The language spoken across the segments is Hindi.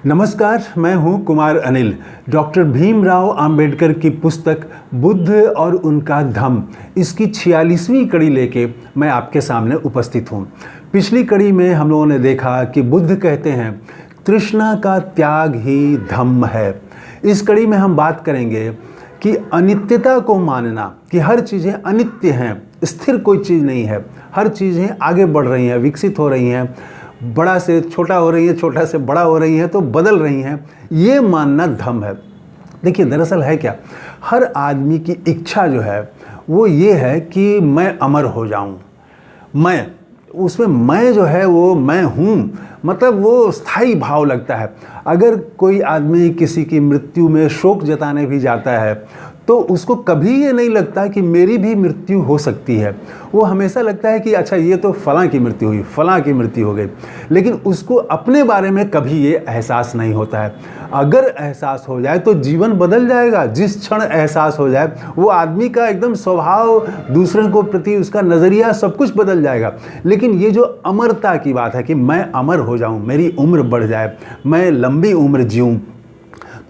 नमस्कार, मैं हूं कुमार अनिल। डॉक्टर भीमराव अंबेडकर की पुस्तक बुद्ध और उनका धम्म, इसकी 46वीं कड़ी लेके मैं आपके सामने उपस्थित हूं। पिछली कड़ी में हम लोगों ने देखा कि बुद्ध कहते हैं तृष्णा का त्याग ही धम्म है। इस कड़ी में हम बात करेंगे कि अनित्यता को मानना, कि हर चीज़ें अनित्य हैं, स्थिर कोई चीज़ नहीं है, हर चीज़ें आगे बढ़ रही हैं, विकसित हो रही हैं, बड़ा से छोटा हो रही है, छोटा से बड़ा हो रही है, तो बदल रही हैं, ये मानना धम्म है। देखिए, दरअसल है क्या, हर आदमी की इच्छा जो है वो ये है कि मैं अमर हो जाऊं। उसमें मैं जो है वो मैं हूँ, मतलब वो स्थायी भाव लगता है। अगर कोई आदमी किसी की मृत्यु में शोक जताने भी जाता है तो उसको कभी ये नहीं लगता कि मेरी भी मृत्यु हो सकती है। वो हमेशा लगता है कि अच्छा, ये तो फलां की मृत्यु हुई, फलां की मृत्यु हो गई, लेकिन उसको अपने बारे में कभी ये एहसास नहीं होता है। अगर एहसास हो जाए तो जीवन बदल जाएगा। जिस क्षण एहसास हो जाए वो आदमी का एकदम स्वभाव, दूसरों को प्रति उसका नज़रिया, सब कुछ बदल जाएगा। लेकिन ये जो अमरता की बात है कि मैं अमर हो जाऊं, मेरी उम्र बढ़ जाए, मैं लंबी उम्र जीऊं,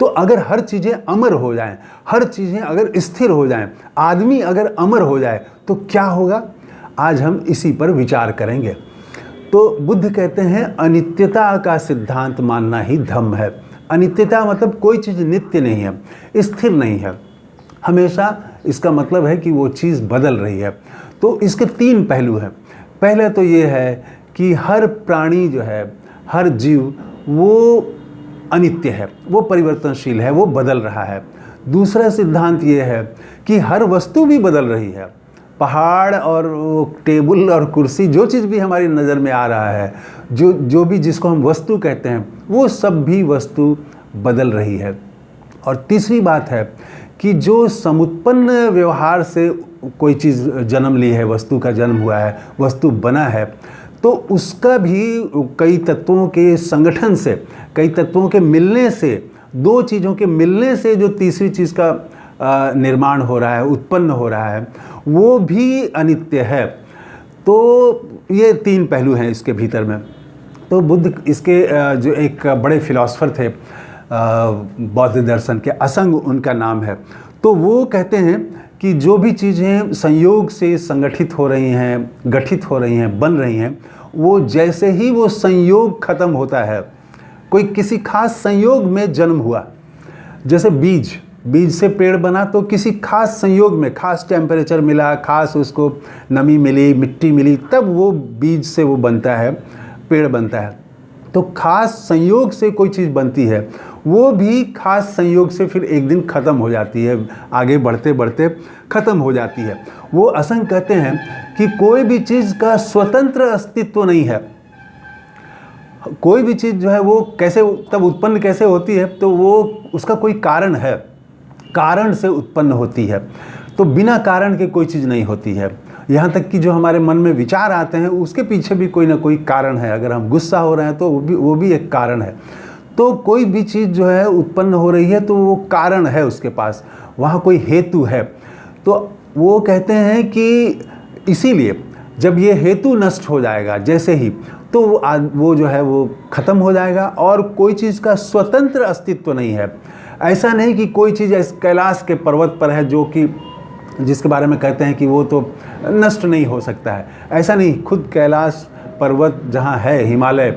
तो अगर हर चीज़ें अमर हो जाएं, हर चीज़ें अगर स्थिर हो जाएं, आदमी अगर अमर हो जाए तो क्या होगा? आज हम इसी पर विचार करेंगे। तो बुद्ध कहते हैं अनित्यता का सिद्धांत मानना ही धम्म है। अनित्यता मतलब कोई चीज़ नित्य नहीं है, स्थिर नहीं है, हमेशा इसका मतलब है कि वो चीज़ बदल रही है। तो इसके 3 पहलू हैं। पहले तो ये है कि हर प्राणी जो है, हर जीव वो अनित्य है, वो परिवर्तनशील है, वो बदल रहा है। दूसरा सिद्धांत ये है कि हर वस्तु भी बदल रही है। पहाड़ और टेबल और कुर्सी, जो चीज़ भी हमारी नज़र में आ रहा है, जो भी जिसको हम वस्तु कहते हैं, वो सब भी वस्तु बदल रही है। और तीसरी बात है कि जो समुत्पन्न व्यवहार से कोई चीज़ जन्म ली है, वस्तु का जन्म हुआ है, वस्तु बना है, तो उसका भी कई तत्वों के संगठन से, कई तत्वों के मिलने से, 2 चीज़ों के मिलने से जो तीसरी चीज़ का निर्माण हो रहा है, उत्पन्न हो रहा है, वो भी अनित्य है। तो ये 3 पहलू हैं इसके भीतर में। तो बुद्ध, इसके जो एक बड़े फिलॉसफर थे बौद्ध दर्शन के, असंग उनका नाम है, तो वो कहते हैं कि जो भी चीज़ें संयोग से संगठित हो रही हैं, गठित हो रही हैं, बन रही हैं, वो जैसे ही वो संयोग खत्म होता है, कोई किसी खास संयोग में जन्म हुआ, जैसे बीज से पेड़ बना, तो किसी खास संयोग में खास टेम्परेचर मिला, खास उसको नमी मिली, मिट्टी मिली, तब वो बीज से वो बनता है, पेड़ बनता है। तो खास संयोग से कोई चीज़ बनती है, वो भी खास संयोग से फिर एक दिन ख़त्म हो जाती है, आगे बढ़ते बढ़ते ख़त्म हो जाती है। वो असंग कहते हैं कि कोई भी चीज़ का स्वतंत्र अस्तित्व नहीं है। कोई भी चीज़ जो है वो कैसे, तब उत्पन्न कैसे होती है, तो वो उसका कोई कारण है, कारण से उत्पन्न होती है। तो बिना कारण के कोई चीज़ नहीं होती है। यहाँ तक कि जो हमारे मन में विचार आते हैं, उसके पीछे भी कोई ना कोई कारण है। अगर हम गुस्सा हो रहे हैं तो वो भी एक कारण है। तो कोई भी चीज़ जो है उत्पन्न हो रही है तो वो कारण है उसके पास, वहाँ कोई हेतु है। तो वो कहते हैं कि इसीलिए जब ये हेतु नष्ट हो जाएगा जैसे ही, तो वो जो है वो ख़त्म हो जाएगा और कोई चीज़ का स्वतंत्र अस्तित्व नहीं है। ऐसा नहीं कि कोई चीज़ कैलाश के पर्वत पर है जो कि जिसके बारे में कहते हैं कि वो तो नष्ट नहीं हो सकता है। ऐसा नहीं, खुद कैलाश पर्वत जहाँ है, हिमालय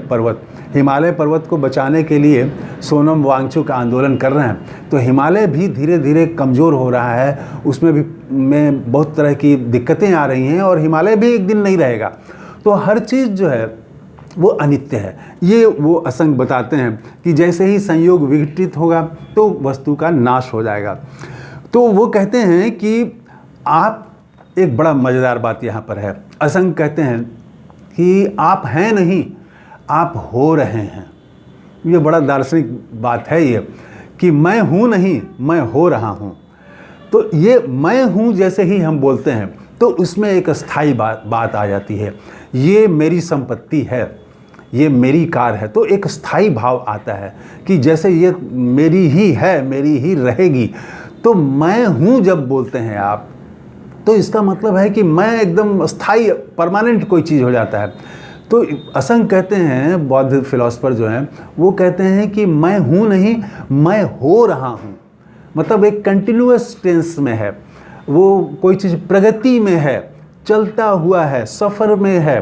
पर्वत को बचाने के लिए सोनम वांगचुक आंदोलन कर रहे हैं। तो हिमालय भी धीरे धीरे कमज़ोर हो रहा है, उसमें भी में बहुत तरह की दिक्कतें आ रही हैं और हिमालय भी एक दिन नहीं रहेगा। तो हर चीज़ जो है वो अनित्य है। ये वो असंग बताते हैं कि जैसे ही संयोग विघटित होगा तो वस्तु का नाश हो जाएगा। तो वो कहते हैं कि आप, एक बड़ा मज़ेदार बात यहाँ पर है, असंग कहते हैं कि आप हैं नहीं, आप हो रहे हैं। ये बड़ा दार्शनिक बात है ये, कि मैं हूँ नहीं, मैं हो रहा हूँ। तो ये मैं हूँ जैसे ही हम बोलते हैं तो उसमें एक स्थायी बात आ जाती है। ये मेरी संपत्ति है, ये मेरी कार है, तो एक स्थायी भाव आता है कि जैसे ये मेरी ही है, मेरी ही रहेगी। तो मैं हूँ जब बोलते हैं आप, तो इसका मतलब है कि मैं एकदम स्थायी, परमानेंट कोई चीज़ हो जाता है। तो असंग कहते हैं, बौद्ध फिलोसफर जो हैं वो कहते हैं कि मैं हूँ नहीं, मैं हो रहा हूँ। मतलब एक कंटिन्यूअस टेंस में है, वो कोई चीज़ प्रगति में है, चलता हुआ है, सफ़र में है,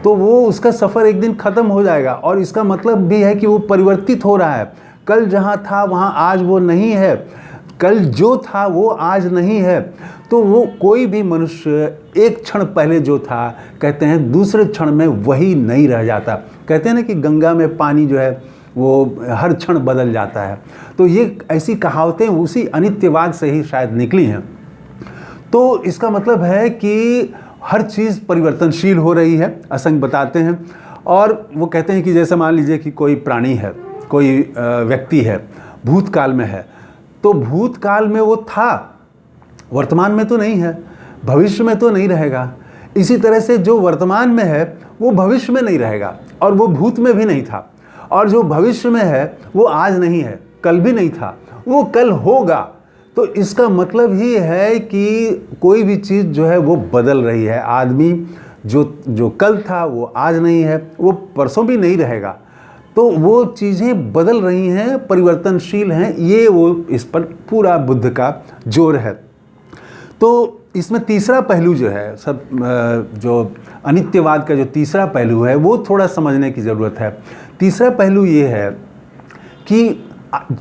तो वो उसका सफ़र एक दिन ख़त्म हो जाएगा। और इसका मतलब भी है कि वो परिवर्तित हो रहा है। कल जहाँ था वहाँ आज वो नहीं है, कल जो था वो आज नहीं है। तो वो कोई भी मनुष्य एक क्षण पहले जो था, कहते हैं दूसरे क्षण में वही नहीं रह जाता। कहते हैं ना कि गंगा में पानी जो है वो हर क्षण बदल जाता है। तो ये ऐसी कहावतें उसी अनित्यवाद से ही शायद निकली हैं। तो इसका मतलब है कि हर चीज़ परिवर्तनशील हो रही है, असंग बताते हैं। और वो कहते हैं कि जैसे मान लीजिए कि कोई प्राणी है, कोई व्यक्ति है, भूतकाल में है, तो भूतकाल में वो था, वर्तमान में तो नहीं है, भविष्य में तो नहीं रहेगा। इसी तरह से जो वर्तमान में है वो भविष्य में नहीं रहेगा, और वो भूत में भी नहीं था। और जो भविष्य में है वो आज नहीं है, कल भी नहीं था, वो कल होगा। तो इसका मतलब ही है कि कोई भी चीज़ जो है वो बदल रही है। आदमी जो कल था वो आज नहीं है, वो परसों भी नहीं रहेगा। तो वो चीज़ें बदल रही हैं, परिवर्तनशील हैं। ये वो इस पर पूरा बुद्ध का जोर है। तो इसमें तीसरा पहलू जो है, सब जो अनित्यवाद का जो तीसरा पहलू है वो थोड़ा समझने की ज़रूरत है। तीसरा पहलू ये है कि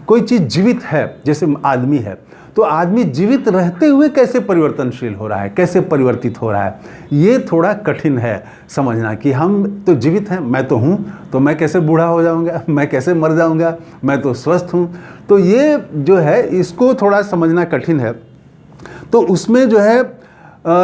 कोई चीज़ जीवित है, जैसे आदमी है, तो आदमी जीवित रहते हुए कैसे परिवर्तनशील हो रहा है, कैसे परिवर्तित हो रहा है, ये थोड़ा कठिन है समझना। कि हम तो जीवित हैं, मैं तो हूँ, तो मैं कैसे बूढ़ा हो जाऊँगा, मैं कैसे मर जाऊँगा, मैं तो स्वस्थ हूँ। तो ये जो है इसको थोड़ा समझना कठिन है। तो उसमें जो है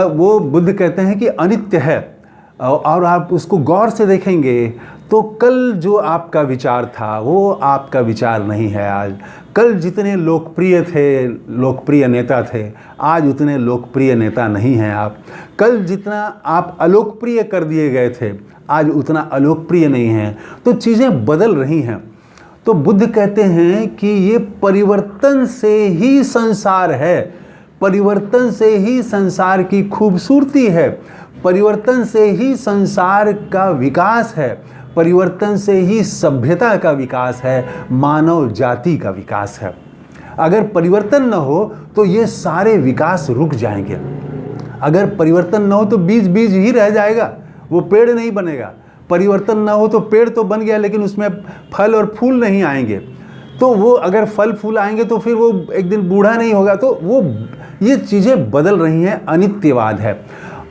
वो बुद्ध कहते हैं कि अनित्य है, और आप उसको गौर से देखेंगे तो कल जो आपका विचार था वो आपका विचार नहीं है आज। कल जितने लोकप्रिय थे, लोकप्रिय नेता थे, आज उतने लोकप्रिय नेता नहीं हैं आप। कल जितना आप अलोकप्रिय कर दिए गए थे, आज उतना अलोकप्रिय नहीं हैं। तो चीज़ें बदल रही हैं। तो बुद्ध कहते हैं कि ये परिवर्तन से ही संसार है, परिवर्तन से ही संसार की खूबसूरती है, परिवर्तन से ही संसार का विकास है, परिवर्तन से ही सभ्यता का विकास है, मानव जाति का विकास है। अगर परिवर्तन न हो तो ये सारे विकास रुक जाएंगे। अगर परिवर्तन न हो तो बीज बीज ही रह जाएगा, वो पेड़ नहीं बनेगा। परिवर्तन न हो तो पेड़ तो बन गया लेकिन उसमें फल और फूल नहीं आएंगे। तो वो अगर फल फूल आएंगे तो फिर वो एक दिन बूढ़ा नहीं होगा। तो वो ये चीज़ें बदल रही हैं, अनित्यवाद है।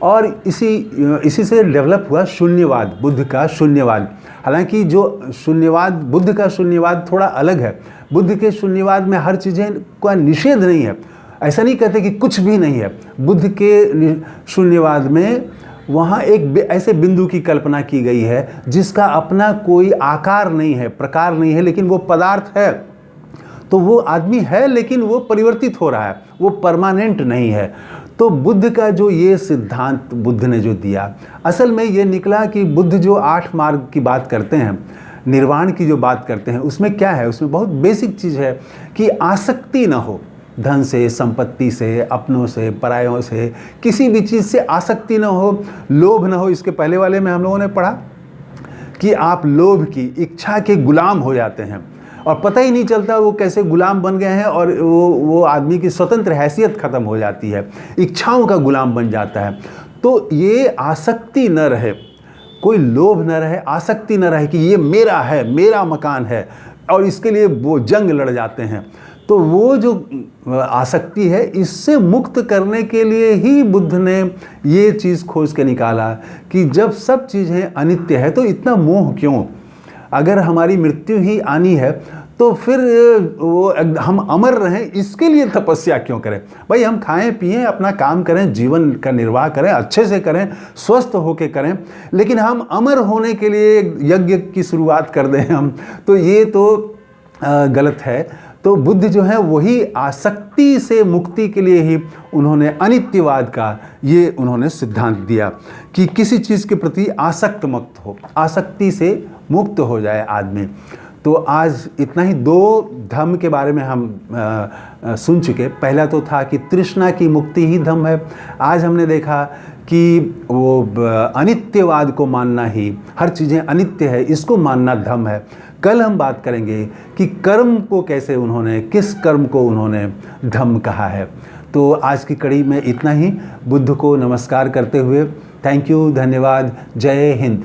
और इसी से डेवलप हुआ शून्यवाद, बुद्ध का शून्यवाद। हालांकि जो शून्यवाद, बुद्ध का शून्यवाद थोड़ा अलग है। बुद्ध के शून्यवाद में हर चीज़ें का निषेध नहीं है, ऐसा नहीं कहते कि कुछ भी नहीं है। बुद्ध के शून्यवाद में वहाँ एक ऐसे बिंदु की कल्पना की गई है जिसका अपना कोई आकार नहीं है, प्रकार नहीं है, लेकिन वो पदार्थ है। तो वो आदमी है लेकिन वो परिवर्तित हो रहा है, वो परमानेंट नहीं है। तो बुद्ध का जो ये सिद्धांत बुद्ध ने जो दिया, असल में ये निकला कि बुद्ध जो 8 मार्ग की बात करते हैं, निर्वाण की जो बात करते हैं, उसमें क्या है, उसमें बहुत बेसिक चीज़ है कि आसक्ति ना हो। धन से, संपत्ति से, अपनों से, परायों से, किसी भी चीज़ से आसक्ति ना हो, लोभ ना हो। इसके पहले वाले में हम लोगों ने पढ़ा कि आप लोभ की इच्छा के गुलाम हो जाते हैं और पता ही नहीं चलता वो कैसे गुलाम बन गए हैं, और वो आदमी की स्वतंत्र हैसियत ख़त्म हो जाती है, इच्छाओं का गुलाम बन जाता है। तो ये आसक्ति न रहे, कोई लोभ न रहे, आसक्ति न रहे कि ये मेरा है, मेरा मकान है, और इसके लिए वो जंग लड़ जाते हैं। तो वो जो आसक्ति है, इससे मुक्त करने के लिए ही बुद्ध ने ये चीज़ खोज के निकाला कि जब सब चीज़ें अनित्य है तो इतना मोह क्यों। अगर हमारी मृत्यु ही आनी है तो फिर वो हम अमर रहें, इसके लिए तपस्या क्यों करें। भाई हम खाएं पिएं, अपना काम करें, जीवन का निर्वाह करें, अच्छे से करें, स्वस्थ होकर करें, लेकिन हम अमर होने के लिए यज्ञ की शुरुआत कर दें हम, तो ये तो गलत है। तो बुद्ध जो है वही आसक्ति से मुक्ति के लिए ही उन्होंने अनित्यवाद का ये उन्होंने सिद्धांत दिया कि किसी चीज़ के प्रति आसक्त मुक्त हो, आसक्ति से मुक्त हो जाए आदमी। तो आज इतना ही, 2 धम्म के बारे में हम सुन चुके। पहला तो था कि तृष्णा की मुक्ति ही धम्म है। आज हमने देखा कि वो अनित्यवाद को मानना ही, हर चीज़ें अनित्य है, इसको मानना धम्म है। कल हम बात करेंगे कि कर्म को कैसे उन्होंने, किस कर्म को उन्होंने धम्म कहा है। तो आज की कड़ी में इतना ही। बुद्ध को नमस्कार करते हुए थैंक यू, धन्यवाद, जय हिंद।